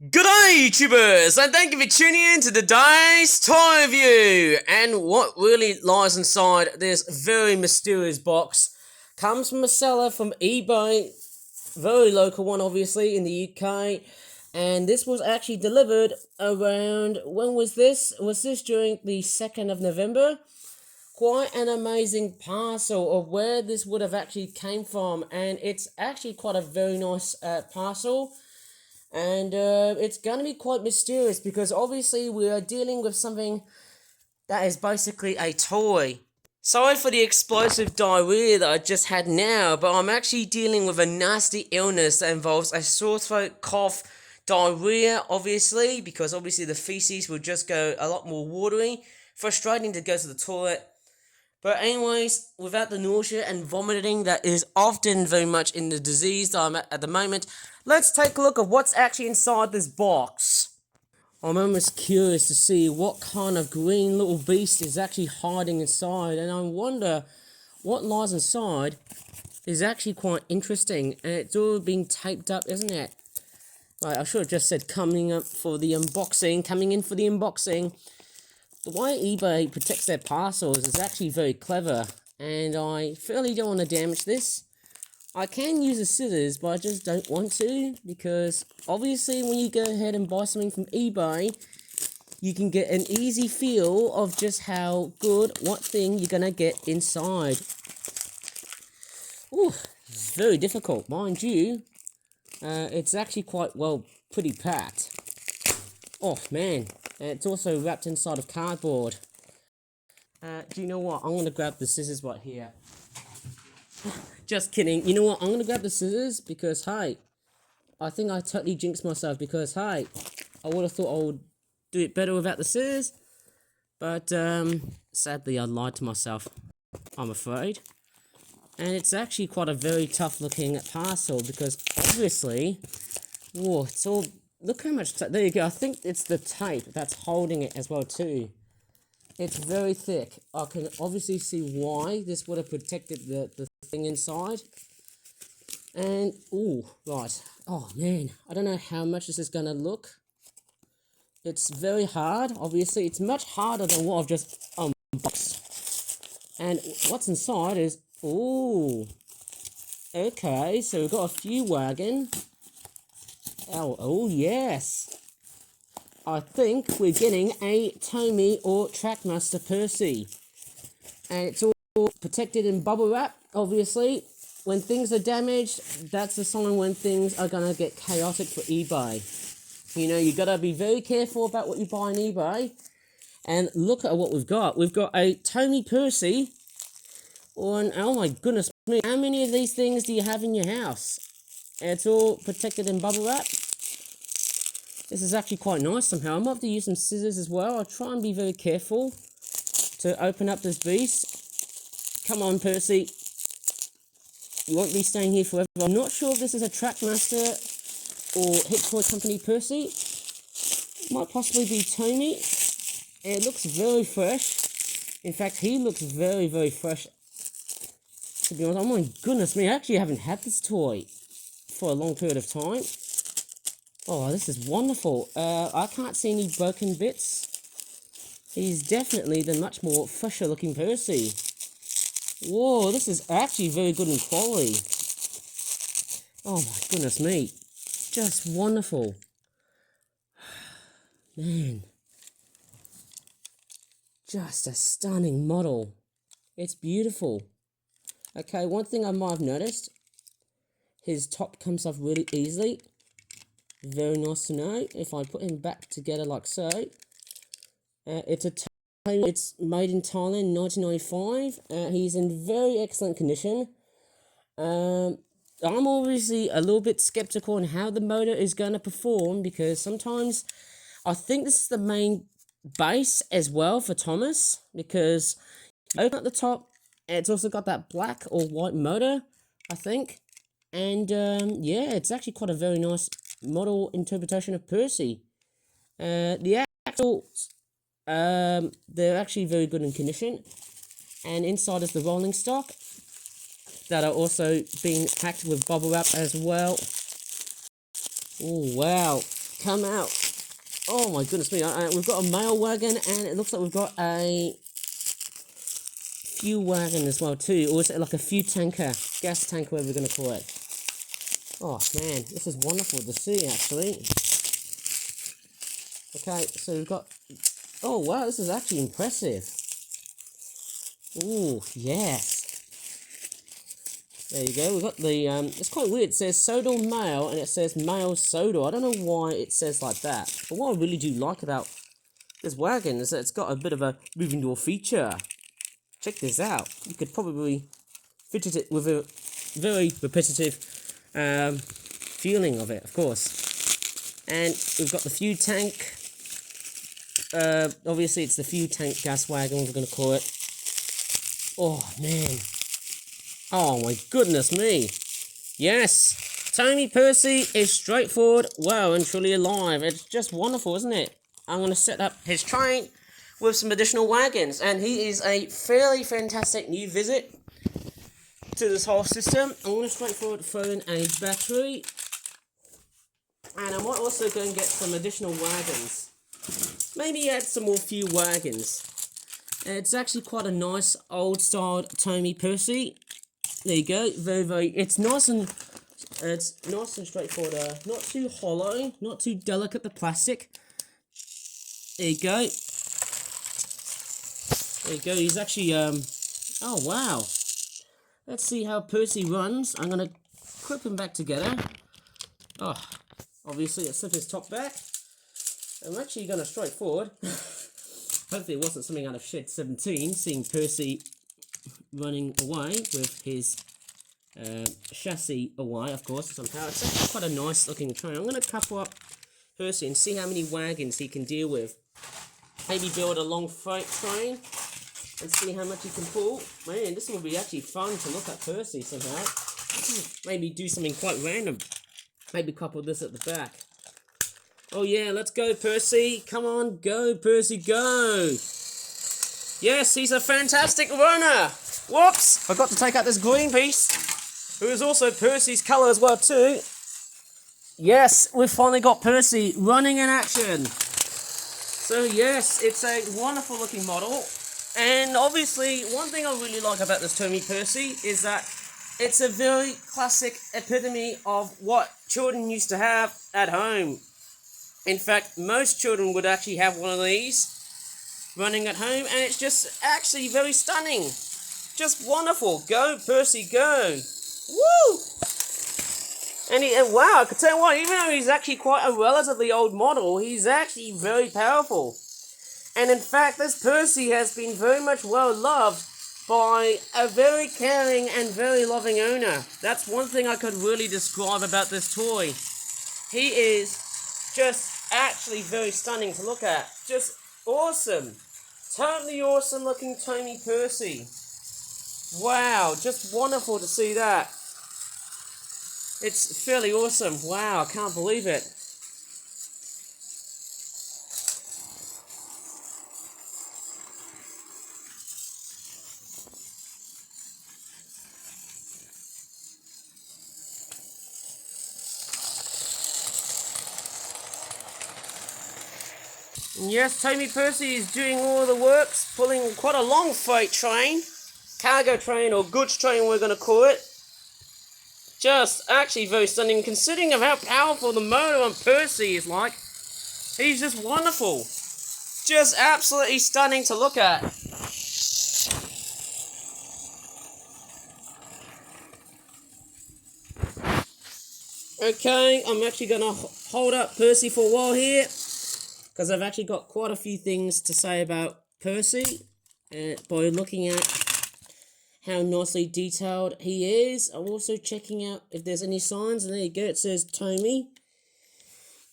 G'day YouTubers, and thank you for tuning in to today's toy review. And what really lies inside this very mysterious box comes from a seller from eBay, very local one obviously in the UK. And this was actually delivered around, when was this? Was this during the 2nd of November? Quite an amazing parcel of where this would have actually came from, and it's actually quite a very nice parcel. And it's going to be quite mysterious because obviously we are dealing with something that is basically a toy. Sorry for the explosive diarrhea that I just had now, but I'm actually dealing with a nasty illness that involves a sore throat, cough, diarrhea, obviously, because obviously the feces will just go a lot more watery. Frustrating to go to the toilet. But anyways, without the nausea and vomiting that is often very much in the disease that I'm at the moment, let's take a look at what's actually inside this box. I'm almost curious to see what kind of green little beast is actually hiding inside, and I wonder what lies inside is actually quite interesting, and it's all being taped up, isn't it? Right, I should have just said coming in for the unboxing. The way eBay protects their parcels is actually very clever, and I fairly don't want to damage this. I can use the scissors, but I just don't want to, because obviously when you go ahead and buy something from eBay, you can get an easy feel of just how good what thing you're going to get inside. Ooh, it's very difficult, mind you. It's actually quite, well, pretty packed. Oh man. And it's also wrapped inside of cardboard. Do you know what? I'm going to grab the scissors right here. Just kidding. You know what? I'm going to grab the scissors because, hey, I think I totally jinxed myself because, hey, I would have thought I would do it better without the scissors. But, sadly, I lied to myself, I'm afraid. And it's actually quite a very tough looking parcel because, obviously, whoa, it's all... Look how much tape. There you go. I think it's the tape that's holding it as well too. It's very thick. I can obviously see why this would have protected the thing inside. And, ooh, right. Oh, man. I don't know how much this is going to look. It's very hard. Obviously, it's much harder than what I've just unboxed. And what's inside is, ooh. Okay, so we've got a few wagon. Oh yes! I think we're getting a Tomy or Trackmaster Percy. And it's all protected in bubble wrap, obviously. When things are damaged, that's a sign when things are going to get chaotic for eBay. You know, you got to be very careful about what you buy on eBay. And look at what we've got. We've got a Tomy Percy. And oh my goodness me, how many of these things do you have in your house? It's all protected in bubble wrap. This is actually quite nice somehow. I might have to use some scissors as well. I'll try and be very careful to open up this beast. Come on, Percy. You won't be staying here forever. I'm not sure if this is a Trackmaster or Hit Toy Company Percy. Might possibly be Tomy. It looks very fresh. In fact, he looks very, very fresh. To be honest, oh my goodness me, I actually haven't had this toy for a long period of time. Oh, this is wonderful. I can't see any broken bits. He's definitely the much more fresher looking Percy. Whoa, this is actually very good in quality. Oh my goodness me. Just wonderful. Man. Just a stunning model. It's beautiful. Okay, one thing I might have noticed. His top comes off really easily. Very nice to know. If I put him back together like so. It's made in Thailand, 1995. He's in very excellent condition. I'm obviously a little bit skeptical on how the motor is going to perform because sometimes I think this is the main base as well for Thomas, because open at the top, it's also got that black or white motor, I think. And yeah, it's actually quite a very nice model interpretation of Percy. The axles, they're actually very good in condition. And inside is the rolling stock that are also being packed with bubble wrap as well. Oh wow. come out. Oh my goodness me, we've got a mail wagon, and it looks like we've got a fuel wagon as well too, or is it like a fuel tanker, gas tanker, whatever we're going to call it. Oh man, this is wonderful to see actually. Okay, so we've got, oh wow, this is actually impressive. Ooh, yes. There you go, we've got the, it's quite weird, it says Sodal Mail, and it says Mail Sodal. I don't know why it says like that, but what I really do like about this wagon is that it's got a bit of a moving door feature. Check this out, you could probably fidget it with a very repetitive feeling of it, of course. And we've got the fuel tank, obviously it's the fuel tank gas wagon, we're going to call it. Oh man. Oh my goodness me. Yes, Tomy Percy is straightforward, well and truly alive. It's just wonderful, isn't it? I'm going to set up his train with some additional wagons, and he is a fairly fantastic new visit to this whole system. I'm going to straightforward throw in a battery, and I might also go and get some additional wagons. Maybe add some more few wagons. It's actually quite a nice old style Tomy Percy. There you go, very, it's nice and straightforward, not too hollow, not too delicate, the plastic. There you go. There you go, he's actually, oh wow. Let's see how Percy runs. I'm going to clip him back together. Oh, obviously let's slip his top back. I'm actually going to straightforward. Hopefully it wasn't something out of Shed 17, seeing Percy running away with his chassis away, of course, somehow. It's actually quite a nice looking train. I'm going to couple up Percy and see how many wagons he can deal with. Maybe build a long freight train and see how much he can pull. Man, this will be actually fun to look at Percy somehow. Maybe do something quite random. Maybe couple this at the back. Oh yeah, let's go Percy. Come on, go Percy, go. Yes, he's a fantastic runner. Whoops, forgot to take out this green piece, who is also Percy's colour as well too. Yes, we've finally got Percy running in action. So yes, it's a wonderful looking model. And obviously, one thing I really like about this Tomy Percy is that it's a very classic epitome of what children used to have at home. In fact, most children would actually have one of these running at home, and it's just actually very stunning. Just wonderful. Go, Percy, go. Woo! And wow, I can tell you what, even though he's actually quite a relatively old model, he's actually very powerful. And in fact, this Percy has been very much well loved by a very caring and very loving owner. That's one thing I could really describe about this toy. He is just actually very stunning to look at. Just awesome. Totally awesome looking Tomy Percy. Wow, just wonderful to see that. It's fairly awesome. Wow, I can't believe it. Yes, Tomy Percy is doing all the works, pulling quite a long freight train, cargo train or goods train we're going to call it. Just actually very stunning, considering of how powerful the motor on Percy is like. He's just wonderful. Just absolutely stunning to look at. Okay, I'm actually going to hold up Percy for a while here, because I've actually got quite a few things to say about Percy by looking at how nicely detailed he is. I'm also checking out if there's any signs, and there you go, it says Tomy.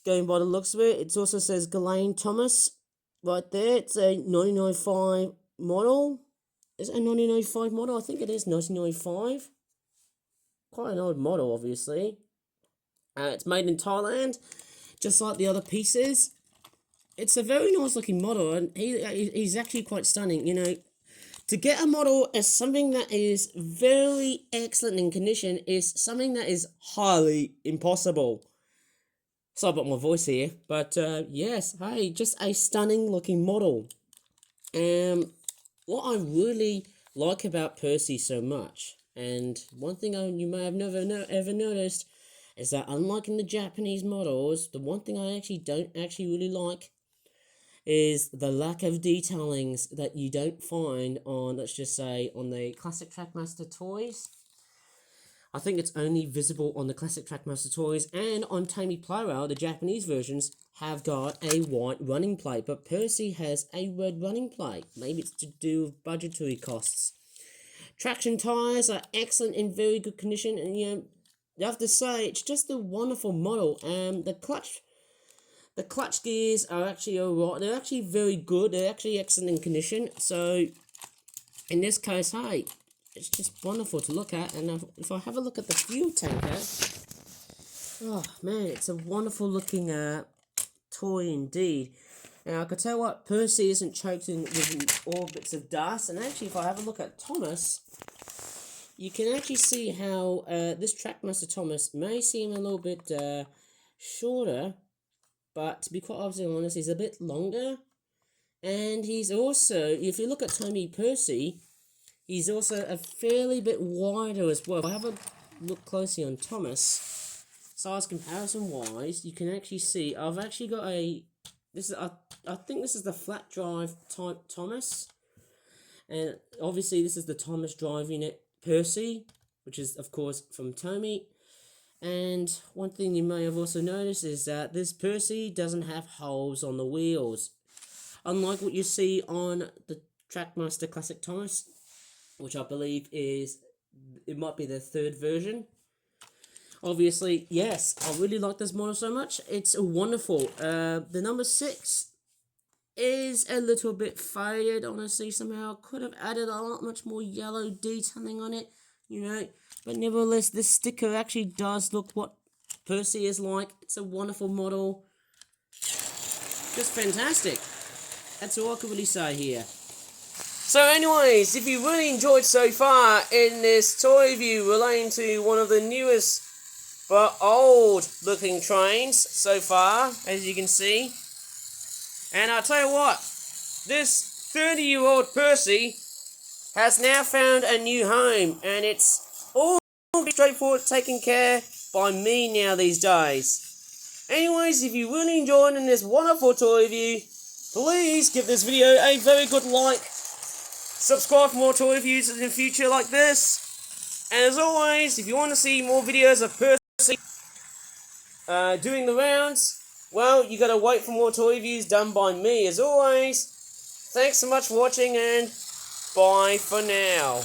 Going by the looks of it, it also says Ghislaine Thomas right there. It's a 1995 model. Is it a 1995 model? I think it is 1995. Quite an old model, obviously. It's made in Thailand, just like the other pieces. It's a very nice looking model, and he's actually quite stunning. You know, to get a model as something that is very excellent in condition is something that is highly impossible. Sorry about my voice here, but yes, hey, just a stunning looking model. What I really like about Percy so much, and one thing you may have ever noticed, is that unlike in the Japanese models, the one thing I actually don't really like is the lack of detailings that you don't find on, let's just say, on the classic Trackmaster toys. I think it's only visible on the classic Trackmaster toys, and on Tomy Plural, the Japanese versions have got a white running plate, but Percy has a red running plate. Maybe it's to do with budgetary costs. Traction tyres are excellent, in very good condition, and you have to say, it's just a wonderful model. The clutch gears are actually alright. They're actually very good. They're actually excellent in condition. So, in this case, hey, it's just wonderful to look at. And if I have a look at the fuel tanker, oh man, it's a wonderful looking toy indeed. Now I could tell what, Percy isn't choked in with all bits of dust. And actually, if I have a look at Thomas, you can actually see how this Trackmaster Thomas may seem a little bit shorter, but to be quite obviously honest, he's a bit longer. And he's also, if you look at Tomy Percy, he's also a fairly bit wider as well. If I have a look closely on Thomas, size comparison wise, you can actually see I've actually got I think this is the flat drive type Thomas, and obviously this is the Thomas drive unit Percy, which is of course from Tomy. And one thing you may have also noticed is that this Percy doesn't have holes on the wheels, unlike what you see on the Trackmaster Classic Thomas, which I believe it might be the third version. Obviously, yes, I really like this model so much. It's wonderful. The number 6 is a little bit faded, honestly. Somehow I could have added a lot much more yellow detailing on it, but nevertheless, this sticker actually does look what Percy is like. It's a wonderful model. Just fantastic. That's all I could really say here. So anyways, if you really enjoyed so far in this toy review relating to one of the newest but old looking trains so far, as you can see. And I'll tell you what, this 30-year-old Percy has now found a new home, and it's all straightforward taken care by me now these days. Anyways, if you really enjoyed in this wonderful toy review, please give this video a very good like. Subscribe for more toy reviews in the future like this. And as always, if you want to see more videos of Percy doing the rounds, well, you gotta wait for more toy reviews done by me. As always, thanks so much for watching, and bye for now.